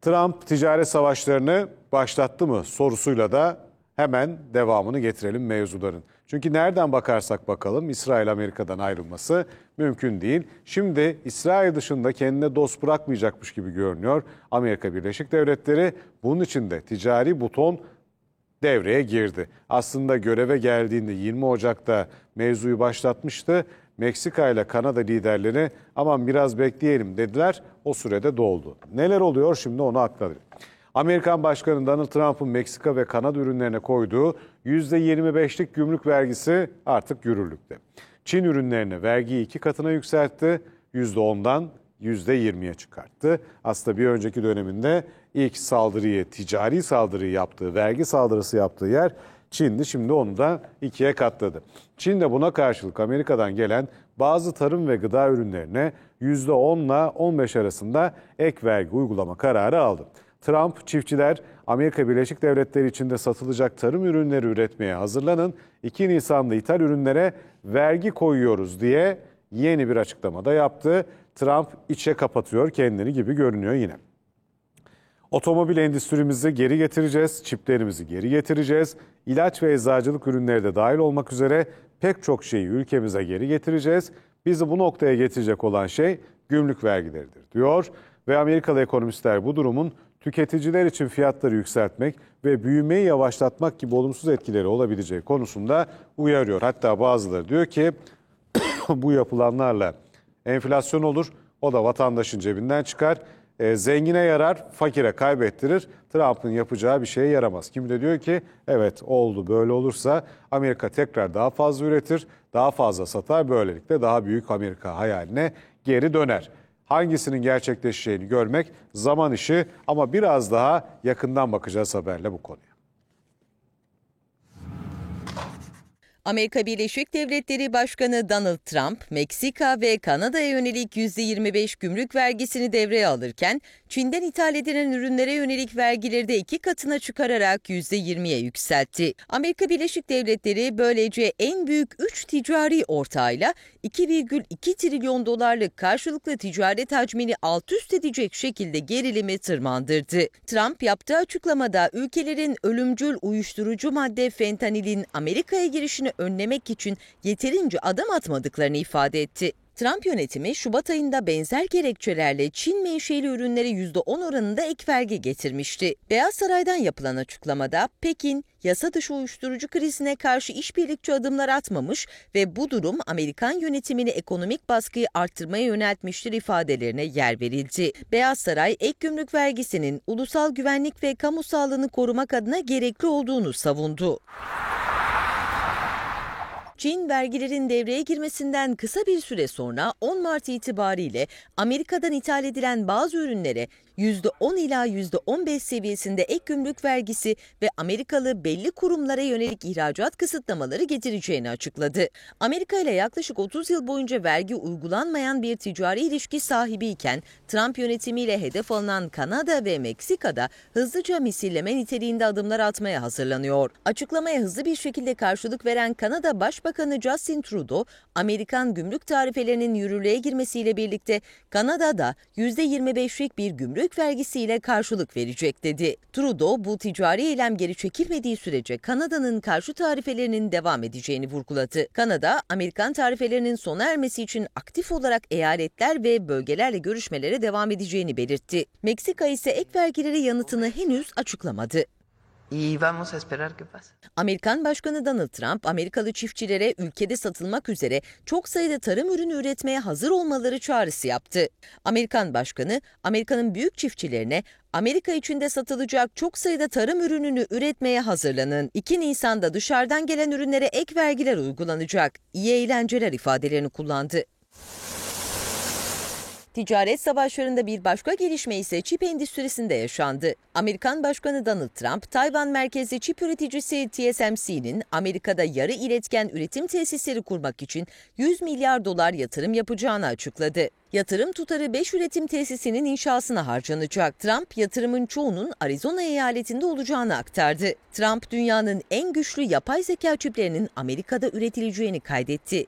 Trump ticaret savaşlarını başlattı mı sorusuyla da hemen devamını getirelim mevzuların. Çünkü nereden bakarsak bakalım İsrail Amerika'dan ayrılması mümkün değil. Şimdi İsrail dışında kendine dost bırakmayacakmış gibi görünüyor Amerika Birleşik Devletleri. Bunun için de ticari buton devreye girdi. Aslında göreve geldiğinde 20 Ocak'ta mevzuyu başlatmıştı. Meksika ile Kanada liderleri aman biraz bekleyelim dediler. O sürede doldu. Neler oluyor şimdi onu aktarayım. Amerikan Başkanı Donald Trump'ın Meksika ve Kanada ürünlerine koyduğu %25'lik gümrük vergisi artık yürürlükte. Çin ürünlerine vergiyi 2 katına yükseltti. %10'dan %20'ye çıkarttı. Aslında bir önceki döneminde ilk saldırıyı, ticari saldırıyı yaptığı, vergi saldırısı yaptığı yer Çin'di. Şimdi onu da 2'ye katladı. Çin de buna karşılık Amerika'dan gelen bazı tarım ve gıda ürünlerine %10 ile 15 arasında ek vergi uygulama kararı aldı. Trump, çiftçiler Amerika Birleşik Devletleri içinde satılacak tarım ürünleri üretmeye hazırlanın, 2 Nisan'da ithal ürünlere vergi koyuyoruz diye yeni bir açıklamada yaptı. Trump içe kapatıyor kendini gibi görünüyor yine. Otomobil endüstrimizi geri getireceğiz, çiplerimizi geri getireceğiz, ilaç ve eczacılık ürünleri de dahil olmak üzere pek çok şeyi ülkemize geri getireceğiz. Bizi bu noktaya getirecek olan şey gümrük vergileridir diyor ve Amerikalı ekonomistler bu durumun tüketiciler için fiyatları yükseltmek ve büyümeyi yavaşlatmak gibi olumsuz etkileri olabileceği konusunda uyarıyor. Hatta bazıları diyor ki bu yapılanlarla enflasyon olur, o da vatandaşın cebinden çıkar. Zengine yarar, fakire kaybettirir. Trump'ın yapacağı bir şeye yaramaz. Kimi de diyor ki evet oldu, böyle olursa Amerika tekrar daha fazla üretir, daha fazla satar. Böylelikle daha büyük Amerika hayaline geri döner. Hangisinin gerçekleşeceğini görmek zaman işi ama biraz daha yakından bakacağız haberle bu konuya. Amerika Birleşik Devletleri Başkanı Donald Trump, Meksika ve Kanada'ya yönelik %25 gümrük vergisini devreye alırken, Çin'den ithal edilen ürünlere yönelik vergileri de 2 katına çıkararak %20'ye yükseltti. Amerika Birleşik Devletleri böylece en büyük 3 ticari ortağıyla 2,2 trilyon dolarlık karşılıklı ticaret hacmini alt üst edecek şekilde gerilimi tırmandırdı. Trump yaptığı açıklamada ülkelerin ölümcül uyuşturucu madde fentanilin Amerika'ya girişini önlemek için yeterince adım atmadıklarını ifade etti. Trump yönetimi Şubat ayında benzer gerekçelerle Çin menşeli ürünlere %10 oranında ek vergi getirmişti. Beyaz Saray'dan yapılan açıklamada Pekin, yasa dışı uyuşturucu krizine karşı işbirlikçi adımlar atmamış ve bu durum Amerikan yönetimini ekonomik baskıyı arttırmaya yöneltmiştir ifadelerine yer verildi. Beyaz Saray, ek gümrük vergisinin ulusal güvenlik ve kamu sağlığını korumak adına gerekli olduğunu savundu. Çin vergilerin devreye girmesinden kısa bir süre sonra 10 Mart itibariyle Amerika'dan ithal edilen bazı ürünlere %10 ila %15 seviyesinde ek gümrük vergisi ve Amerikalı belli kurumlara yönelik ihracat kısıtlamaları getireceğini açıkladı. Amerika ile yaklaşık 30 yıl boyunca vergi uygulanmayan bir ticari ilişki sahibiyken Trump yönetimiyle hedef alınan Kanada ve Meksika'da hızlıca misilleme niteliğinde adımlar atmaya hazırlanıyor. Açıklamaya hızlı bir şekilde karşılık veren Kanada Başbakanı Justin Trudeau, Amerikan gümrük tarifelerinin yürürlüğe girmesiyle birlikte Kanada'da %25'lik bir gümrük vergisiyle karşılık verecek dedi. Trudeau bu ticari eylem geri çekilmediği sürece Kanada'nın karşı tarifelerinin devam edeceğini vurguladı. Kanada, Amerikan tarifelerinin sona ermesi için aktif olarak eyaletler ve bölgelerle görüşmelere devam edeceğini belirtti. Meksika ise ek vergileri yanıtını henüz açıklamadı. Amerikan Başkanı Donald Trump, Amerikalı çiftçilere ülkede satılmak üzere çok sayıda tarım ürünü üretmeye hazır olmaları çağrısı yaptı. Amerikan Başkanı, Amerika'nın büyük çiftçilerine Amerika içinde satılacak çok sayıda tarım ürününü üretmeye hazırlanın. 2 Nisan'da dışarıdan gelen ürünlere ek vergiler uygulanacak. İyi eğlenceler ifadelerini kullandı. Ticaret savaşlarında bir başka gelişme ise çip endüstrisinde yaşandı. Amerikan Başkanı Donald Trump, Tayvan merkezli çip üreticisi TSMC'nin Amerika'da yarı iletken üretim tesisleri kurmak için 100 milyar dolar yatırım yapacağını açıkladı. Yatırım tutarı 5 üretim tesisinin inşasına harcanacak. Trump, yatırımın çoğunun Arizona eyaletinde olacağını aktardı. Trump, dünyanın en güçlü yapay zeka çiplerinin Amerika'da üretileceğini kaydetti.